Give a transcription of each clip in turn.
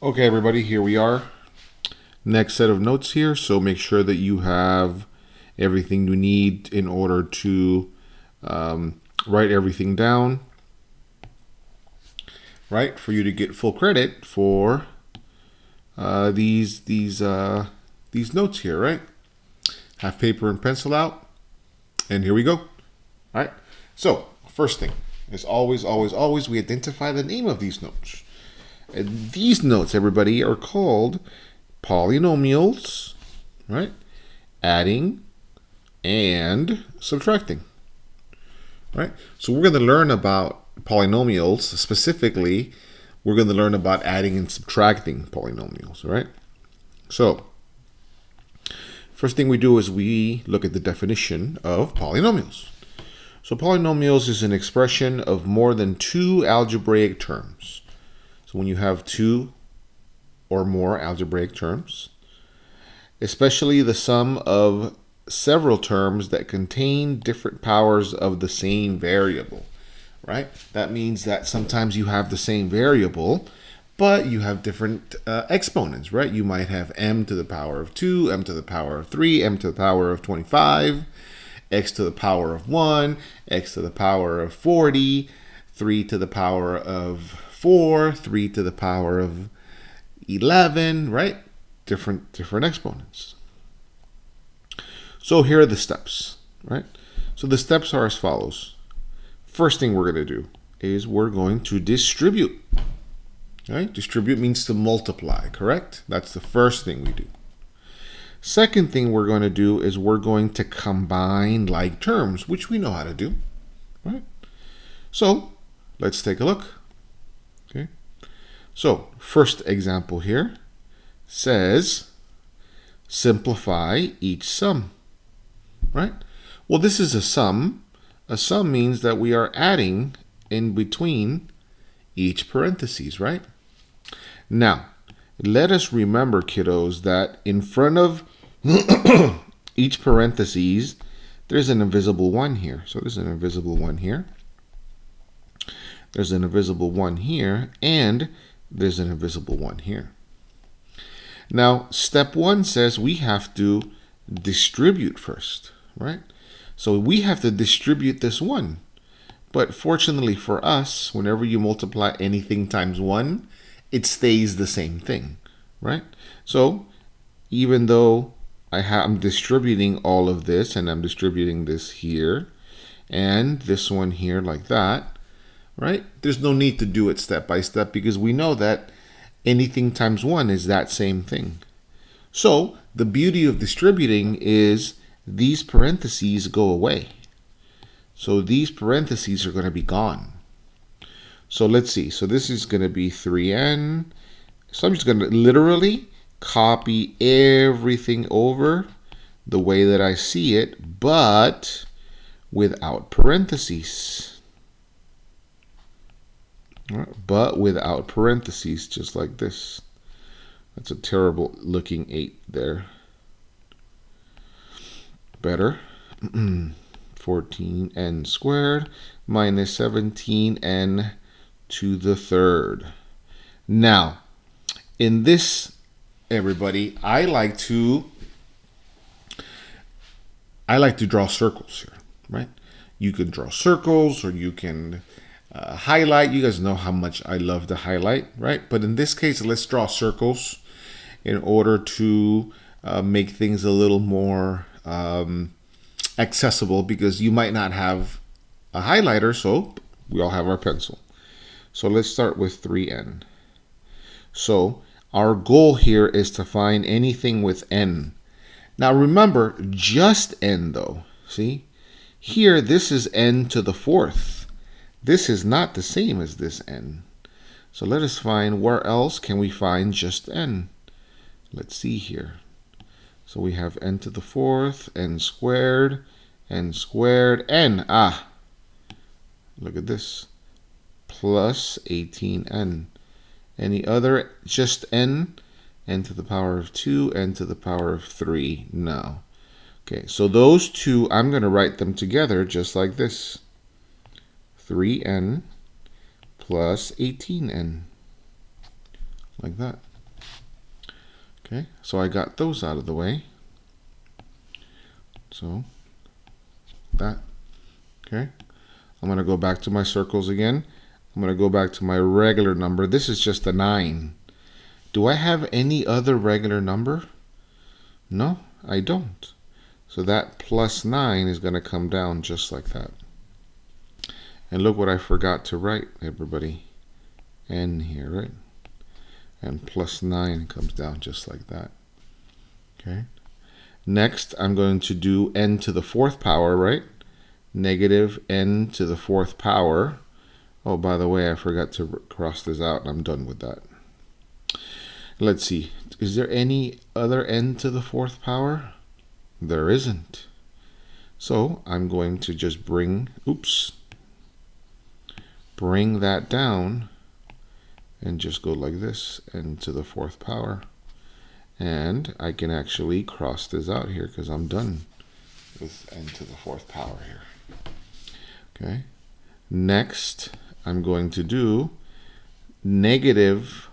Okay, everybody, here we are. Next set of notes here. So make sure that you have everything you need in order to write everything down, right? For you to get full credit for these notes here, right? Have paper and pencil out, and here we go. All right. So first thing is always, we identify the name of these notes. And these notes, everybody, are called polynomials, right? Adding and subtracting, right? So we're going to learn about polynomials. Specifically, we're going to learn about adding and subtracting polynomials, right? So first thing we do is we look at the definition of polynomials. So polynomials is an expression of more than two algebraic terms. So when you have two or more algebraic terms, especially the sum of several terms that contain different powers of the same variable, right? That means that sometimes you have the same variable, but you have different exponents, right? You might have m to the power of 2, m to the power of 3, m to the power of 25, x to the power of 1, x to the power of 40, 3 to the power of 4, 3 to the power of 11, right? Different exponents. So here are the steps, right? So the steps are as follows. First thing we're going to do is we're going to distribute. Right? Distribute means to multiply, correct? That's the first thing we do. Second thing we're going to do is we're going to combine like terms, which we know how to do, right? So let's take a look. Okay. So first example here says simplify each sum, right? Well, this is a sum. A sum means that we are adding in between each parentheses, right? Now, let us remember, kiddos, that in front of each parentheses, there's an invisible one here. So there's an invisible one here. There's an invisible one here, and there's an invisible one here. Now, step one says we have to distribute first, right? So we have to distribute this one. But fortunately for us, whenever you multiply anything times 1, it stays the same thing, right? So even though I'm distributing all of this, and I'm distributing this here, and this one here like that, right? There's no need to do it step by step because we know that anything times 1 is that same thing. So the beauty of distributing is these parentheses go away. So these parentheses are going to be gone. So let's see. So this is going to be 3n. So I'm just going to literally copy everything over the way that I see it, but without parentheses. But without parentheses, just like this. That's a terrible looking 8 there. Better. 14n squared minus 17n to the third. Now, in this, everybody, I like to draw circles here, right? You can draw circles, or you can highlight. You guys know how much I love to highlight, right? But in this case, let's draw circles in order to make things a little more accessible, because you might not have a highlighter, so we all have our pencil. So let's start with 3n. So our goal here is to find anything with n. Now remember, just n though. See? Here, this is n to the 4th. This is not the same as this n. So let us find where else can we find just n. Let's see here. So we have n to the 4th, n squared, n. Look at this. Plus 18n. Any other just n? N to the power of 2, n to the power of 3. No. Okay, so those two, I'm going to write them together just like this. 3n plus 18n. Like that. Okay, so I got those out of the way. So that, okay. I'm going to go back to my circles again. I'm going to go back to my regular number. This is just a 9. Do I have any other regular number? No, I don't. So that plus 9 is going to come down just like that. And look what I forgot to write, everybody. N here, right? And plus 9 comes down just like that. Okay. Next, I'm going to do n to the 4th power, right? Negative n to the 4th power. Oh, by the way, I forgot to cross this out, and I'm done with that. Let's see. Is there any other n to the 4th power? There isn't. So I'm going to just bring that down and just go like this, n to the 4th power. And I can actually cross this out here because I'm done with n to the 4th power here. Okay. Next, I'm going to do negative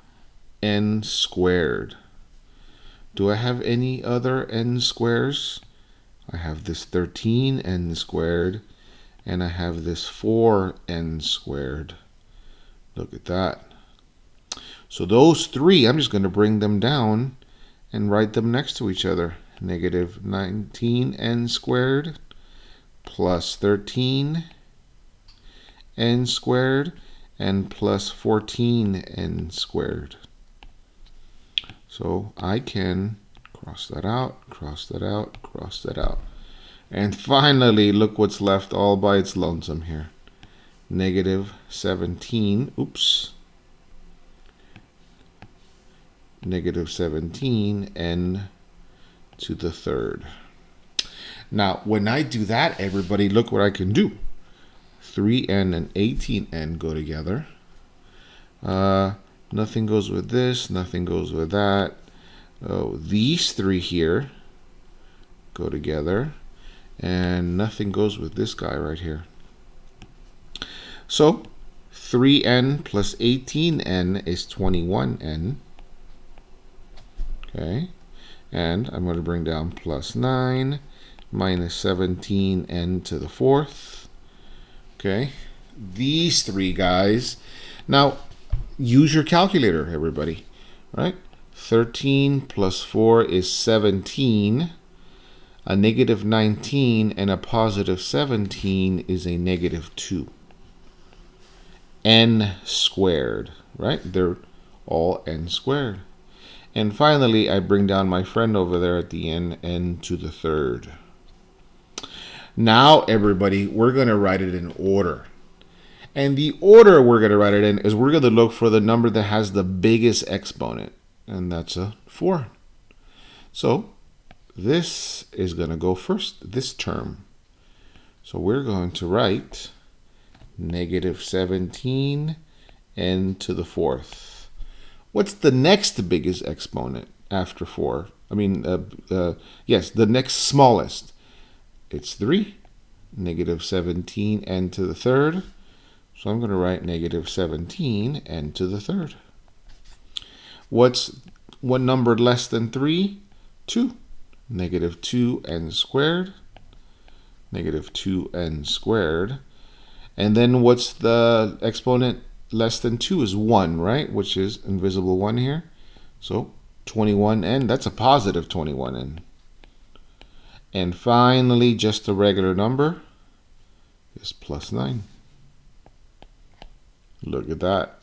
n squared. Do I have any other n squares? I have this 13n squared, and I have this 4n squared. Look at that. So those three, I'm just going to bring them down and write them next to each other. Negative 19n squared plus 13n squared and plus 14n squared. So I can cross that out, cross that out, cross that out. And finally, look what's left all by its lonesome here. Negative 17, negative 17n to the 3rd. Now, when I do that, everybody, look what I can do. 3n and 18n go together. Nothing goes with this, nothing goes with that. Oh, these three here go together, and nothing goes with this guy right here. So 3n plus 18n is 21n. Okay, and I'm going to bring down plus 9 minus 17n to the 4th. Okay, these three guys. Now, use your calculator, everybody. Right? 13 plus 4 is 17. A negative 19 and a positive 17 is a negative 2. N squared, right? They're all n squared. And finally, I bring down my friend over there at the end, n to the 3rd. Now, everybody, we're going to write it in order. And the order we're going to write it in is we're going to look for the number that has the biggest exponent, and that's a 4. So this is going to go first, this term. So we're going to write negative 17 n to the 4th. What's the next biggest exponent after 4? Yes, the next smallest. It's 3. Negative 17 n to the 3rd. So I'm going to write negative 17 n to the 3rd. What number less than 3? 2. Negative 2n squared. Negative 2n squared. And then what's the exponent less than 2 is 1, right? Which is invisible 1 here. So 21n, that's a positive 21n. And finally, just a regular number is plus 9. Look at that.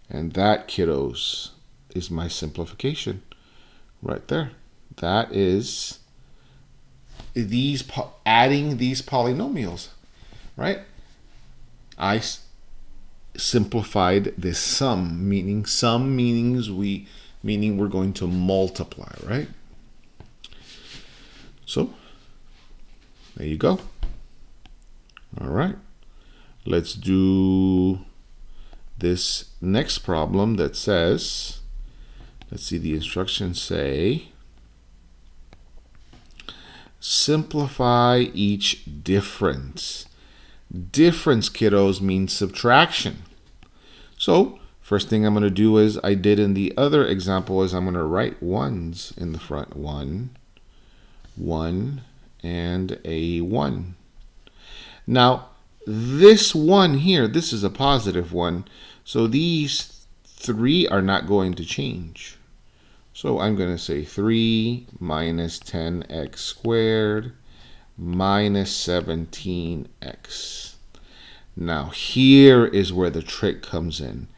And that, kiddos, is my simplification right there. That is adding these polynomials, right? I simplified this sum, meaning we're going to multiply, right? So there you go. All right. Let's do this next problem that says, let's see, the instructions say, simplify each difference. Difference, kiddos, means subtraction. So First thing I'm going to do is I did in the other example is I'm going to write ones in the front. 1, 1, and a 1. Now, this 1 here, this is a positive 1. So these 3 are not going to change. So I'm going to say 3 minus 10x squared minus 17x. Now, here is where the trick comes in.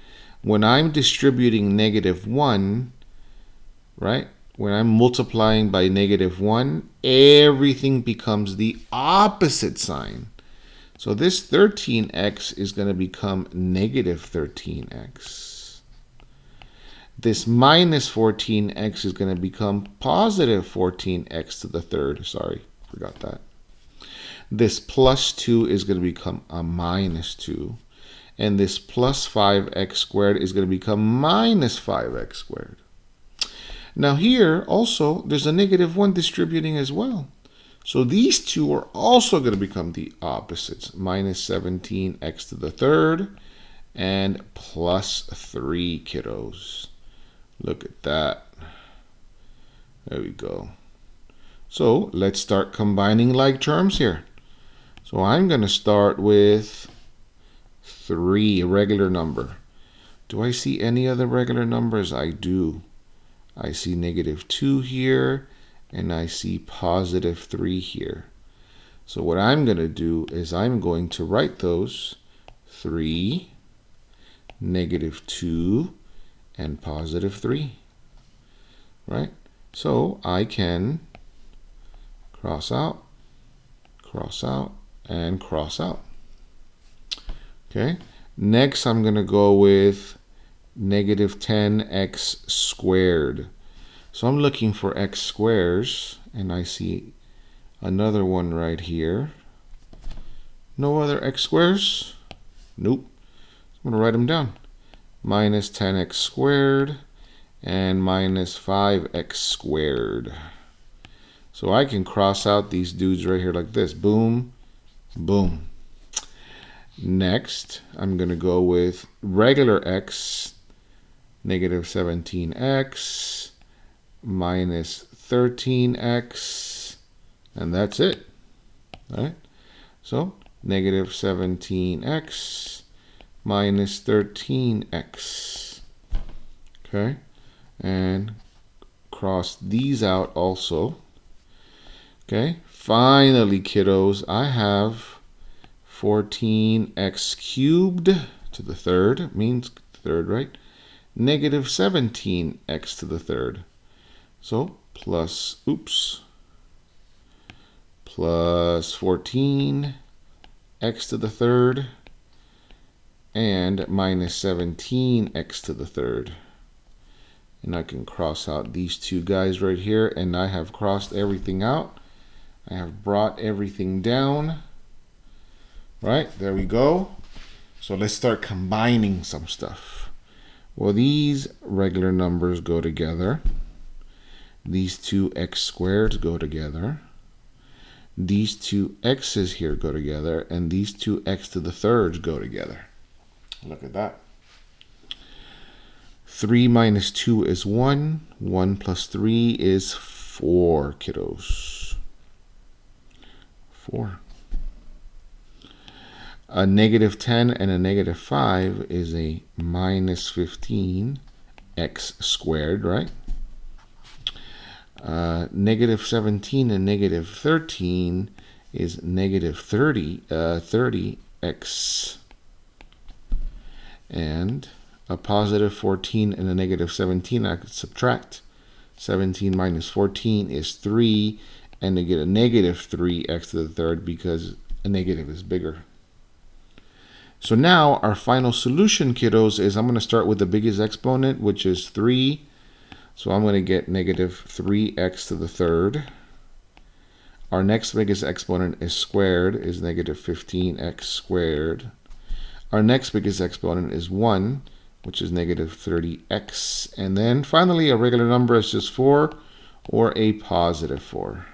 When I'm distributing -1, right? When I'm multiplying by -1, everything becomes the opposite sign. So this 13x is going to become -13x. This minus 14x is going to become positive 14x to the third. Sorry, forgot that. This plus 2 is going to become a minus 2. And this plus 5x squared is going to become minus 5x squared. Now here also there's a -1 distributing as well. So these two are also going to become the opposites. Minus 17x to the third and plus 3, kiddos. Look at that. There we go. So let's start combining like terms here. So I'm going to start with 3, a regular number. Do I see any other regular numbers? I do. I see -2 here, and I see positive 3 here. So what I'm going to do is I'm going to write those 3, -2, and positive 3. Right? So I can cross out, and cross out. Okay, next I'm going to go with -10x squared. So I'm looking for x squares, and I see another one right here. No other x squares? Nope. I'm going to write them down. Minus 10x squared and minus 5x squared. So I can cross out these dudes right here like this. Boom, boom. Next, I'm going to go with regular x, -17x, minus 13x, and that's it. All right? So, -17x minus 13x. Okay? And cross these out also. Okay? Finally, kiddos, I have 14x cubed to the third, means third, right? -17x to the third. So plus 14x to the third and minus 17x to the third. And I can cross out these two guys right here, and I have crossed everything out. I have brought everything down. Right, there we go. So let's start combining some stuff. Well, these regular numbers go together. These two x squareds go together. These two x's here go together. And these two x to the thirds go together. Look at that. 3 minus 2 is 1. 1 plus 3 is 4, kiddos. 4. A -10 and a -5 is a minus 15x squared, right? -17 and -13 is -30x. And a positive 14 and a -17, I could subtract. 17 minus 14 is 3, and to get a -3x to the third because a negative is bigger. So now our final solution, kiddos, is I'm going to start with the biggest exponent, which is 3. So I'm going to get -3x to the third. Our next biggest exponent is squared, is -15x squared. Our next biggest exponent is 1, which is -30x. And then finally, a regular number is just 4 or a positive 4.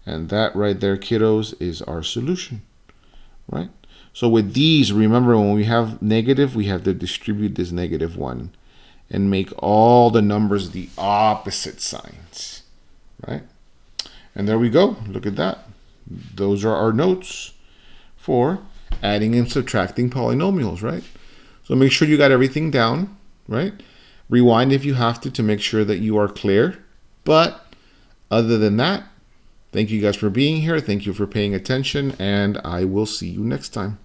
And that right there, kiddos, is our solution, right? So with these, remember when we have negative, we have to distribute this -1 and make all the numbers the opposite signs, right? And there we go. Look at that. Those are our notes for adding and subtracting polynomials, right? So make sure you got everything down, right? Rewind if you have to make sure that you are clear. But other than that, thank you guys for being here. Thank you for paying attention, and I will see you next time.